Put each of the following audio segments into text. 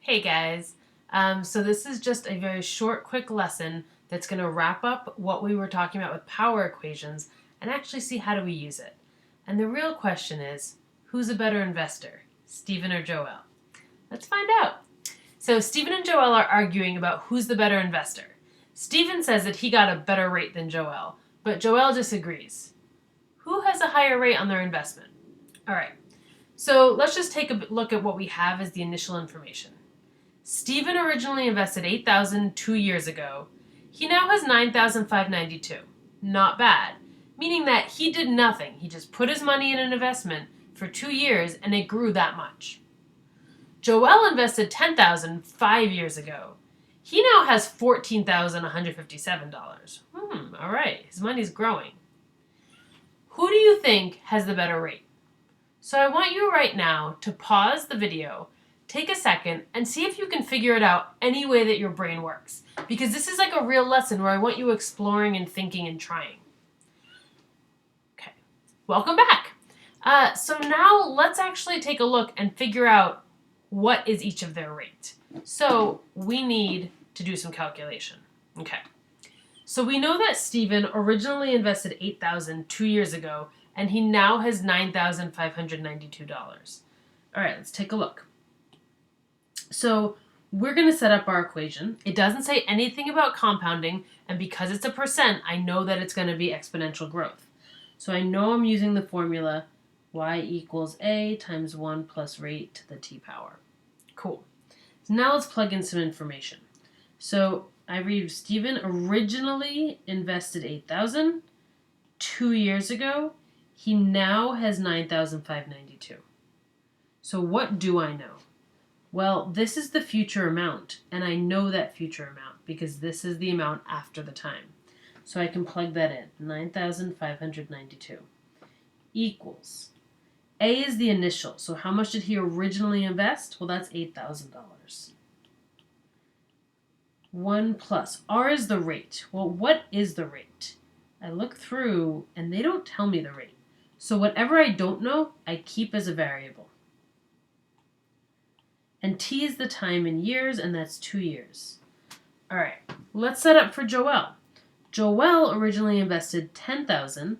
Hey guys, so this is just a very short, quick lesson that's going to wrap up what we were talking about with power equations and actually see how do we use it. And the real question is, who's a better investor, Stephen or Joel? Let's find out. So Stephen and Joel are arguing about who's the better investor. Stephen says that he got a better rate than Joel, but Joel disagrees. Who has a higher rate on their investment? All right, so let's just take a look at what we have as the initial information. Stephen originally invested $8,000 2 years ago. He now has $9,592. Not bad, meaning that he did nothing. He just put his money in an investment for 2 years and it grew that much. Joel invested $10,000 5 years ago. He now has $14,157. All right, his money's growing. Who do you think has the better rate? So I want you right now to pause the video, take a second, and see if you can figure it out any way that your brain works. Because this is like a real lesson where I want you exploring and thinking and trying. Okay, welcome back. So now let's actually take a look and figure out what is each of their rate. So we need to do some calculation. Okay, so we know that Stephen originally invested $8,000 2 years ago, and he now has $9,592. All right, let's take a look. So we're going to set up our equation. It doesn't say anything about compounding, and because it's a percent, I know that it's going to be exponential growth. So I know I'm using the formula y equals a times 1 plus rate to the t power. Cool. So now let's plug in some information. So I read Stephen originally invested $8,000 2 years ago. He now has $9,592. So what do I know? Well, this is the future amount, and I know that future amount because this is the amount after the time. So I can plug that in, 9,592 equals. A is the initial, so how much did he originally invest? Well, that's $8,000. 1 plus. R is the rate. Well, what is the rate? I look through, and they don't tell me the rate. So whatever I don't know, I keep as a variable. And t is the time in years, and that's 2 years. All right, let's set up for Joel. Joel originally invested $10,000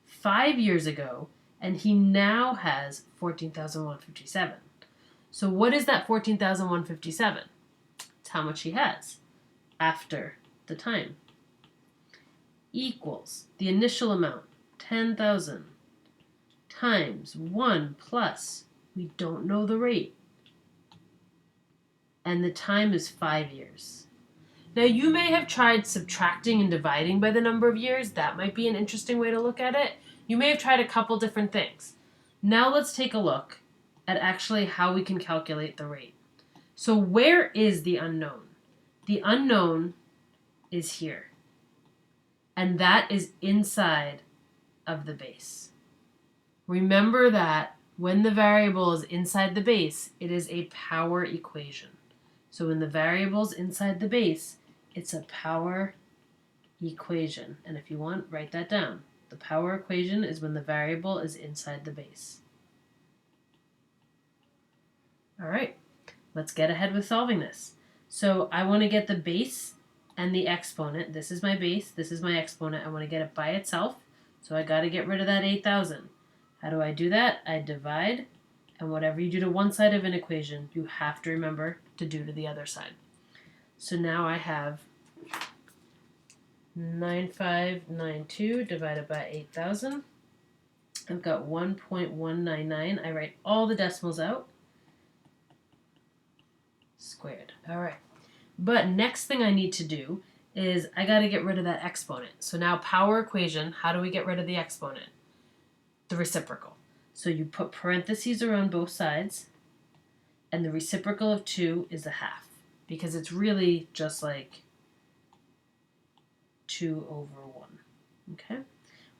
5 years ago, and he now has $14,157. So what is that $14,157? It's how much he has after the time. Equals the initial amount, 10,000, times 1 plus, we don't know the rate, and the time is 5 years. Now you may have tried subtracting and dividing by the number of years. That might be an interesting way to look at it. You may have tried a couple different things. Now let's take a look at actually how we can calculate the rate. So where is the unknown? The unknown is here. And that is inside of the base. Remember that when the variable is inside the base, it is a power equation. So when the variable is inside the base, it's a power equation. And if you want, write that down. The power equation is when the variable is inside the base. All right, let's get ahead with solving this. So I want to get the base and the exponent. This is my base, this is my exponent. I want to get it by itself, so I got to get rid of that 8,000. How do I do that? I divide, and whatever you do to one side of an equation, you have to remember to do to the other side. So now I have 9,592 divided by 8,000. I've got 1.199. I write all the decimals out. Squared. All right. But next thing I need to do is I got to get rid of that exponent. So now power equation, how do we get rid of the exponent? The reciprocal. So you put parentheses around both sides, and the reciprocal of 2 is a half, because it's really just like 2 over 1. Okay?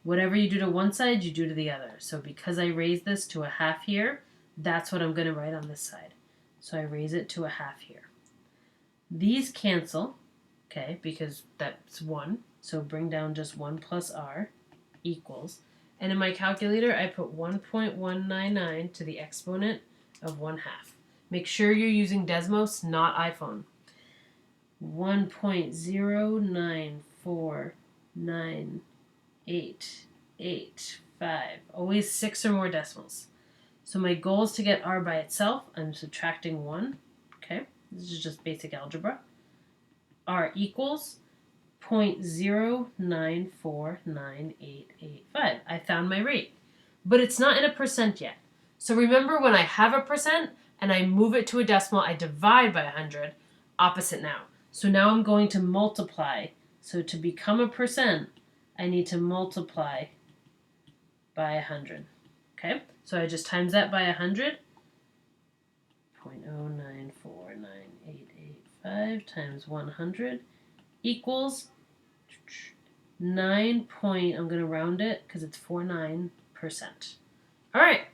Whatever you do to one side, you do to the other. So because I raised this to a half here, that's what I'm going to write on this side. So I raise it to a half here. These cancel, okay, because that's 1. So bring down just 1 plus r equals. And in my calculator, I put 1.199 to the exponent of 1/2. Make sure you're using Desmos, not iPhone. 1.09498885. Always 6 or more decimals. So my goal is to get r by itself. I'm subtracting 1. Okay, this is just basic algebra. R equals 0.09498885. I found my rate. But it's not in a percent yet. So remember, when I have a percent and I move it to a decimal, I divide by 100. Opposite now. So now I'm going to multiply. So to become a percent, I need to multiply by 100. Okay? So I just times that by 100. 0.09498885 times 100 equals 9 point, I'm going to round it because it's 49%. All right.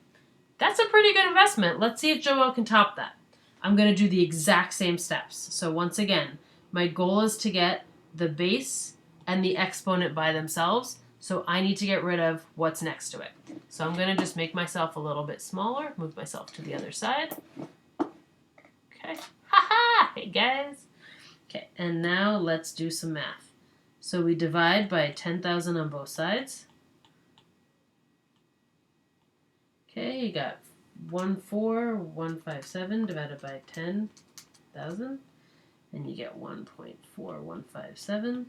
That's a pretty good investment. Let's see if Joelle can top that. I'm going to do the exact same steps. So once again, my goal is to get the base and the exponent by themselves. So I need to get rid of what's next to it. So I'm going to just make myself a little bit smaller, move myself to the other side. Okay. Ha-ha! Hey, guys. Okay, and now let's do some math. So we divide by 10,000 on both sides. Okay, you got 14157 divided by 10,000, and you get 1.4157,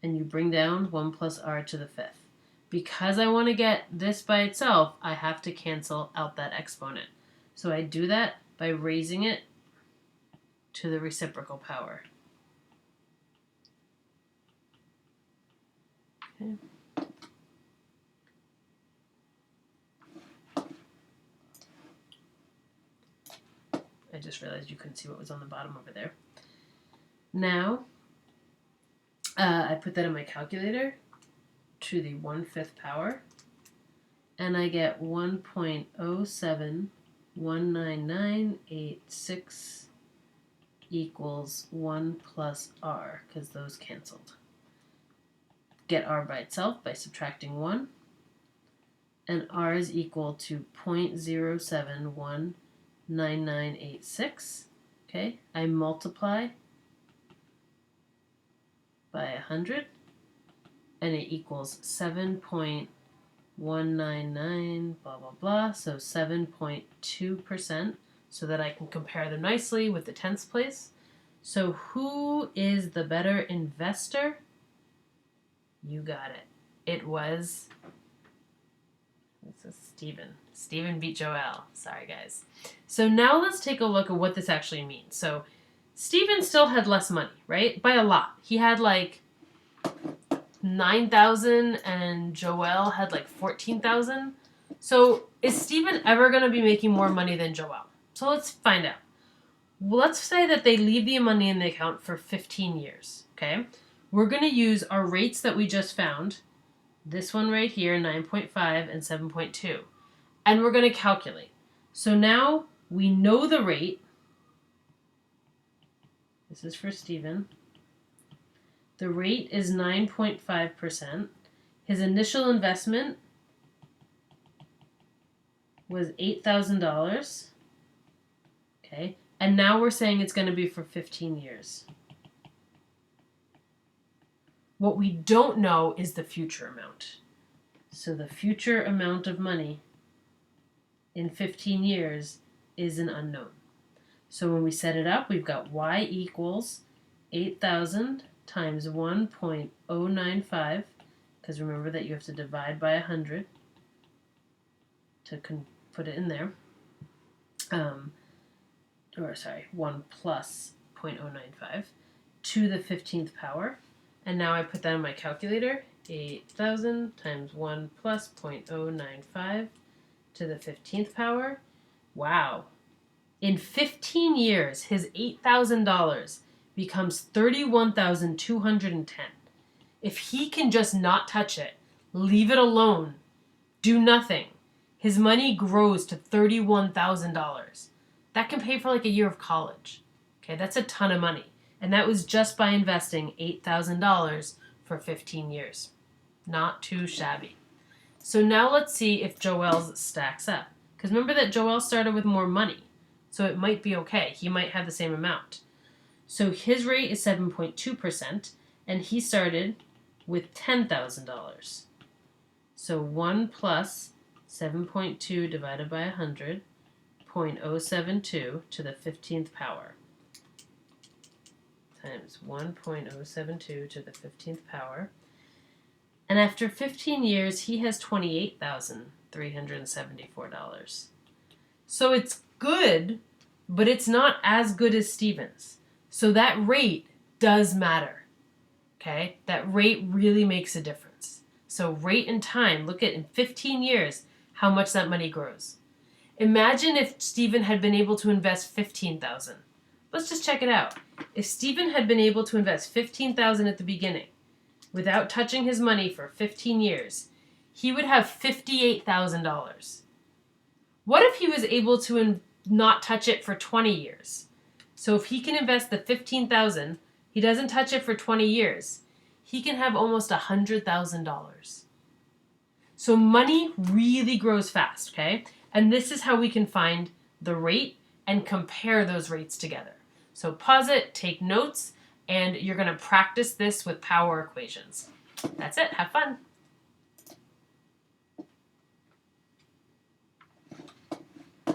and you bring down 1 plus r to the 5th. Because I want to get this by itself, I have to cancel out that exponent. So I do that by raising it to the reciprocal power. Okay. I just realized you couldn't see what was on the bottom over there. Now, I put that in my calculator to the 1/5 power, and I get 1.0719986 equals 1 plus r, because those canceled. Get r by itself by subtracting 1, and r is equal to 0.0719986. Okay, I multiply by 100, and it equals 7.199, blah, blah, blah, so 7.2%, so that I can compare them nicely with the tenths place. So who is the better investor? You got it. It was... This is Stephen. Stephen beat Joelle. Sorry, guys. So now let's take a look at what this actually means. So Stephen still had less money, right? By a lot. He had like 9,000 and Joelle had like 14,000. So is Stephen ever going to be making more money than Joelle? So let's find out. Let's say that they leave the money in the account for 15 years, okay? We're going to use our rates that we just found. This one right here, 9.5 and 7.2. And we're going to calculate. So now we know the rate. This is for Stephen. The rate is 9.5%. His initial investment was $8,000. Okay. And now we're saying it's going to be for 15 years. What we don't know is the future amount. So the future amount of money in 15 years is an unknown. So when we set it up, we've got y equals 8,000 times 1.095, because remember that you have to divide by 100 to put it in there. 1 plus 0.095 to the 15th power. And now I put that in my calculator. 8,000 times 1 plus 0.095 to the 15th power. Wow. In 15 years, his $8,000 becomes $31,210. If he can just not touch it, leave it alone, do nothing, his money grows to $31,000. That can pay for like a year of college. Okay, that's a ton of money. And that was just by investing $8,000 for 15 years. Not too shabby. So now let's see if Joelle's stacks up. Because remember that Joelle started with more money. So it might be okay. He might have the same amount. So his rate is 7.2%, and he started with $10,000. So 1 plus 7.2 divided by 100, 0.072 to the 15th power, times 1.072 to the 15th power. And after 15 years, he has $28,374. So it's good, but it's not as good as Stephen's. So that rate does matter. Okay? That rate really makes a difference. So rate and time, look at in 15 years how much that money grows. Imagine if Stephen had been able to invest $15,000. Let's just check it out. If Stephen had been able to invest $15,000 at the beginning, without touching his money for 15 years, he would have $58,000. What if he was able to not touch it for 20 years? So if he can invest the $15,000, he doesn't touch it for 20 years, he can have almost $100,000. So money really grows fast, okay? And this is how we can find the rate and compare those rates together. So pause it, take notes, and you're going to practice this with power equations. That's it. Have fun.